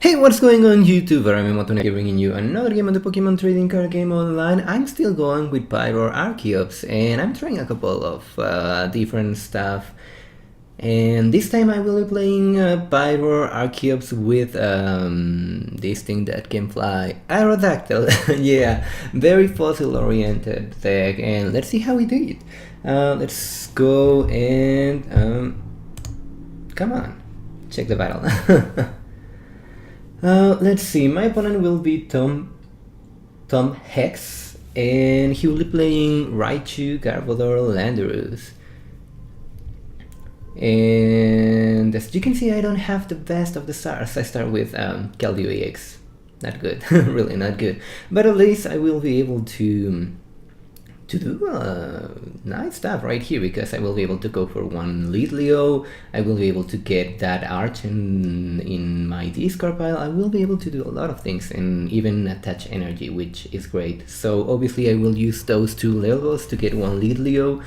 Hey, what's going on YouTube? Rmmo25's here bringing you another game on the Pokemon trading card game online. I'm still going with Pyroar Archeops and I'm trying a couple of different stuff. And this time I will be playing Pyroar Archeops with this thing that can fly, Aerodactyl. Yeah, very fossil oriented deck, and let's see how we do it. Let's go and come on, check the battle. Let's see, my opponent will be tombhex, and he will be playing Raichu Garbodor Landorus. And as you can see, I don't have the best of the stars. I start with Keldeo EX. Not good, really not good. But at least I will be able to do nice stuff right here, because I will be able to go for one lead Leo. I will be able to get that Arch in my discard pile. I will be able to do a lot of things and even attach energy, which is great. So obviously I will use those two Legos to get one lead Leo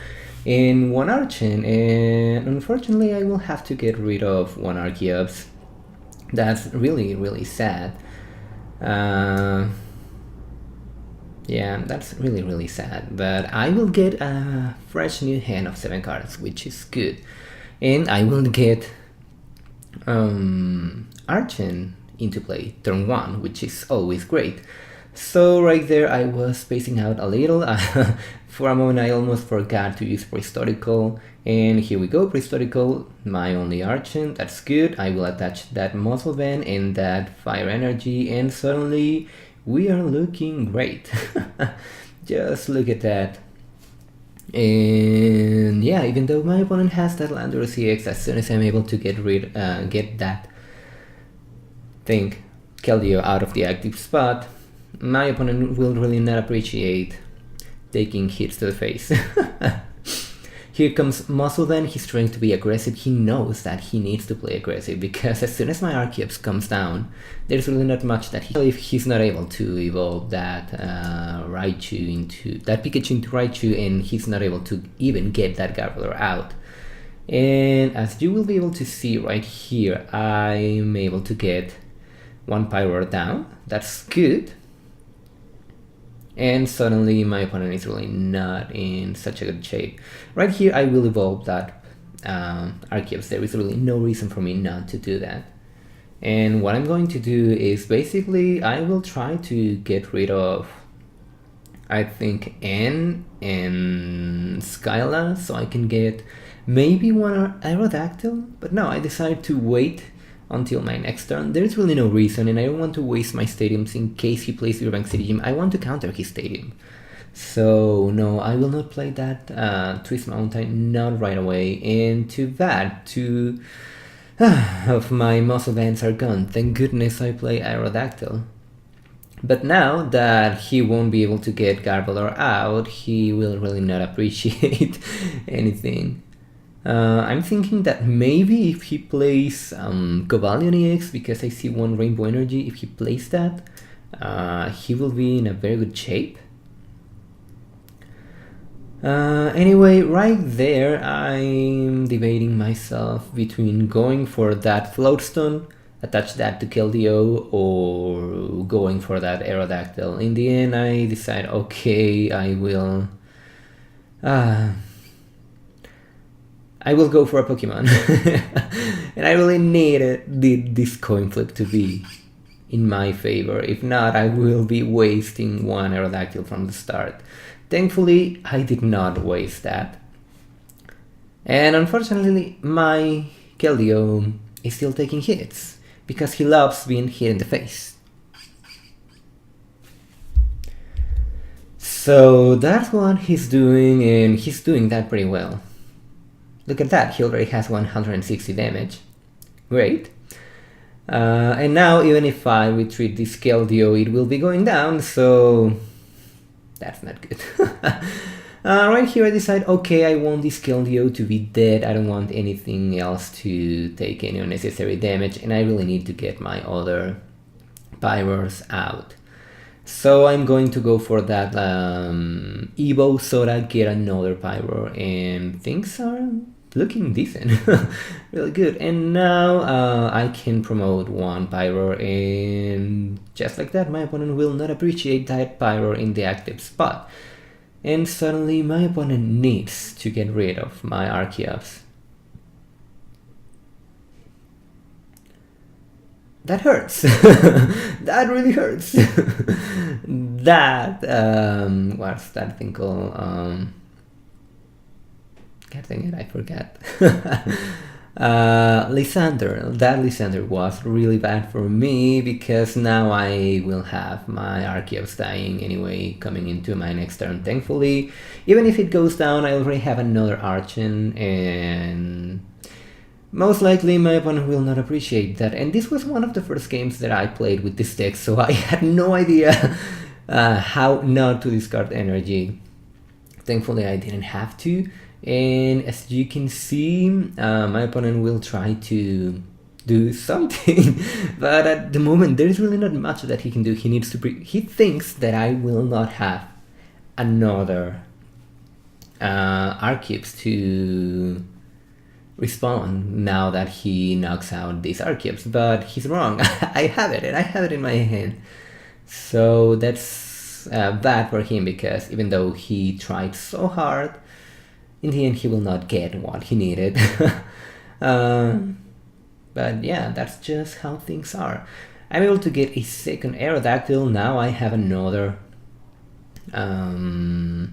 and one Archon, and unfortunately I will have to get rid of one Archeops. That's really sad. Yeah, that's really sad, but I will get a fresh new hand of 7 cards, which is good. And I will get Archon into play turn 1, which is always great. So right there I was spacing out a little. For a moment I almost forgot to use Prehistorical, and here we go, Prehistorical, my only Archon, that's good. I will attach that Muscle Band and that Fire Energy, and suddenly we are looking great. Just look at that. And yeah, even though my opponent has that Landorus EX, as soon as I'm able to get that thing, Keldeo, out of the active spot, my opponent will really not appreciate taking hits to the face. Here comes Muscle Then. He's trying to be aggressive. He knows that he needs to play aggressive, because as soon as my Archeops comes down, there's really not much that if he's not able to evolve that Raichu into that Pikachu into Raichu, and he's not able to even get that Garbodor out. And as you will be able to see right here, I'm able to get one Pyroar down. That's good. And suddenly my opponent is really not in such a good shape. Right here I will evolve that Archeops. There is really no reason for me not to do that. And what I'm going to do is basically I will try to get rid of, I think, N and Skyla, so I can get maybe one Aerodactyl. But no, I decided to wait until my next turn. There's really no reason, and I don't want to waste my stadiums in case he plays Urbank City Gym. I want to counter his stadium. So no, I will not play that Twist Mountain, not right away. And to that, two of my muscle bands are gone. Thank goodness I play Aerodactyl. But now that he won't be able to get Garbodor out, he will really not appreciate anything. I'm thinking that maybe if he plays Cobalion EX, because I see one Rainbow Energy, if he plays that, he will be in a very good shape. Anyway, right there I'm debating myself between going for that Floatstone, attach that to Keldeo, or going for that Aerodactyl. In the end I decide, okay, I will go for a Pokemon. And I really needed this coin flip to be in my favor. If not, I will be wasting one Aerodactyl from the start. Thankfully, I did not waste that. And unfortunately, my Keldeo is still taking hits, because he loves being hit in the face. So that's what he's doing, and he's doing that pretty well. Look at that, he already has 160 damage. Great. And now, even if I retreat this Keldeo, it will be going down, so that's not good. Right here I decide, okay, I want this Keldeo to be dead. I don't want anything else to take any unnecessary damage, and I really need to get my other Pyroars out. So I'm going to go for that Evo Soda, get another Pyroar, and things are looking decent. Really good. And now I can promote one Pyroar, and just like that my opponent will not appreciate that Pyroar in the active spot. And suddenly my opponent needs to get rid of my Archeops. That hurts. That really hurts. That, what's that thing called? God dang it, I forgot. Lysander. That Lysander was really bad for me because now I will have my Archeops dying anyway coming into my next turn. Thankfully, even if it goes down, I already have another Archon, and most likely my opponent will not appreciate that. And this was one of the first games that I played with this deck, so I had no idea how not to discard energy. Thankfully I didn't have to. And as you can see, my opponent will try to do something, but at the moment there is really not much that he can do. He needs to he thinks that I will not have another Archeops to respond now that he knocks out these Archeops, but he's wrong. I have it, and I have it in my hand. So that's bad for him, because even though he tried so hard, in the end he will not get what he needed. But yeah, that's just how things are. I'm able to get a second Aerodactyl. Now I have another Pyroar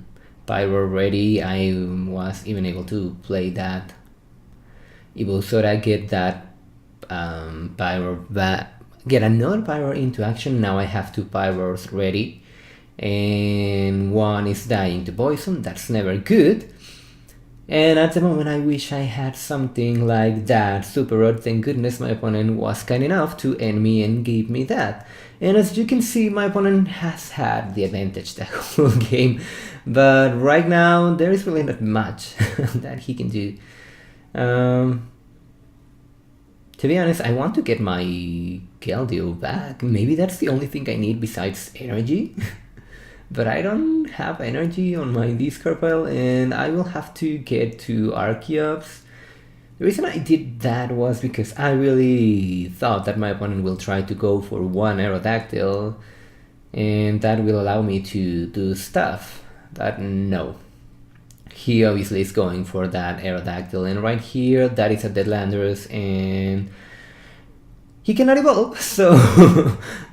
ready. I was even able to play that Evolsora, get that Pyroar get another Pyroar into action. Now I have two Pyroars ready, and one is dying to poison. That's never good. And at the moment I wish I had something like that Super Rod. Thank goodness my opponent was kind enough to end me and give me that. And as you can see, my opponent has had the advantage the whole game, but right now there is really not much that he can do. To be honest, I want to get my Keldeo back. Maybe that's the only thing I need besides energy. But I don't have energy on my discard pile, and I will have to get to Archeops. The reason I did that was because I really thought that my opponent will try to go for one Aerodactyl, and that will allow me to do stuff. But no. He obviously is going for that Aerodactyl, and right here that is a dead Landorus, and he cannot evolve, so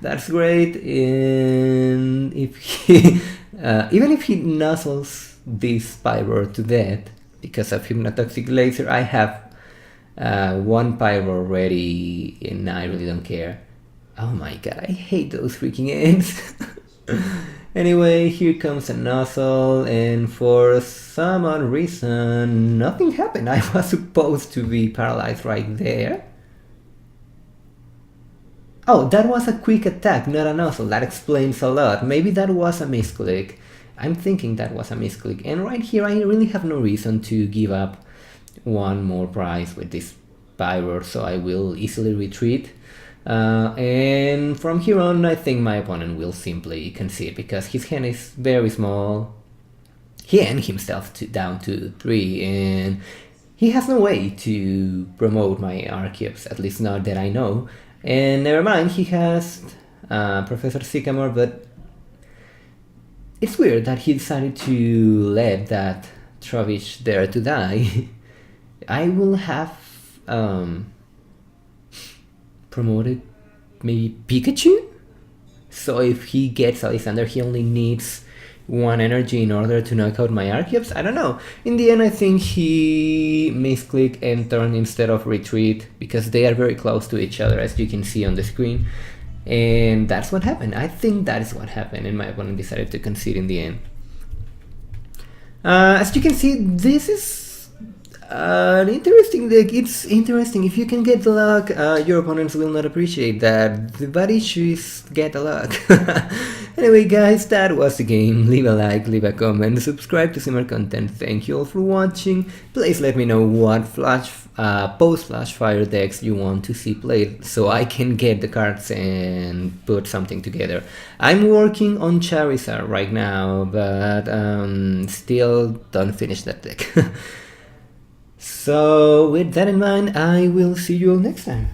that's great. And if he, even if he nuzzles this Pyroar to death because of Hypnotoxic Laser, I have one Pyroar ready, and I really don't care. Oh my god, I hate those freaking ends. Anyway, here comes a Nuzzle, and for some odd reason, nothing happened. I was supposed to be paralyzed right there. Oh, that was a quick attack, not a Nuzzle. That explains a lot. Maybe that was a misclick. I'm thinking that was a misclick. And right here, I really have no reason to give up one more prize with this Pyroar, so I will easily retreat. And from here on, I think my opponent will simply concede, because his hand is very small. He ended himself down to 3, and he has no way to promote my Archeops, at least not that I know. And never mind, he has Professor Sycamore, but it's weird that he decided to let that Trubbish there to die. I will have promoted maybe Pikachu? So if he gets Alexander, he only needs one energy in order to knock out my Archeops? I don't know. In the end, I think he misclicked and turned instead of retreat, because they are very close to each other, as you can see on the screen. And that's what happened. I think that is what happened, and my opponent decided to concede in the end. As you can see, this is an interesting deck. It's interesting. If you can get the luck, your opponents will not appreciate that. The bad issue is get the luck. Anyway guys, that was the game. Leave a like, leave a comment, subscribe to similar content. Thank you all for watching. Please let me know what post-Flash Fire decks you want to see played, so I can get the cards and put something together. I'm working on Charizard right now, but still don't finish that deck. So with that in mind, I will see you all next time.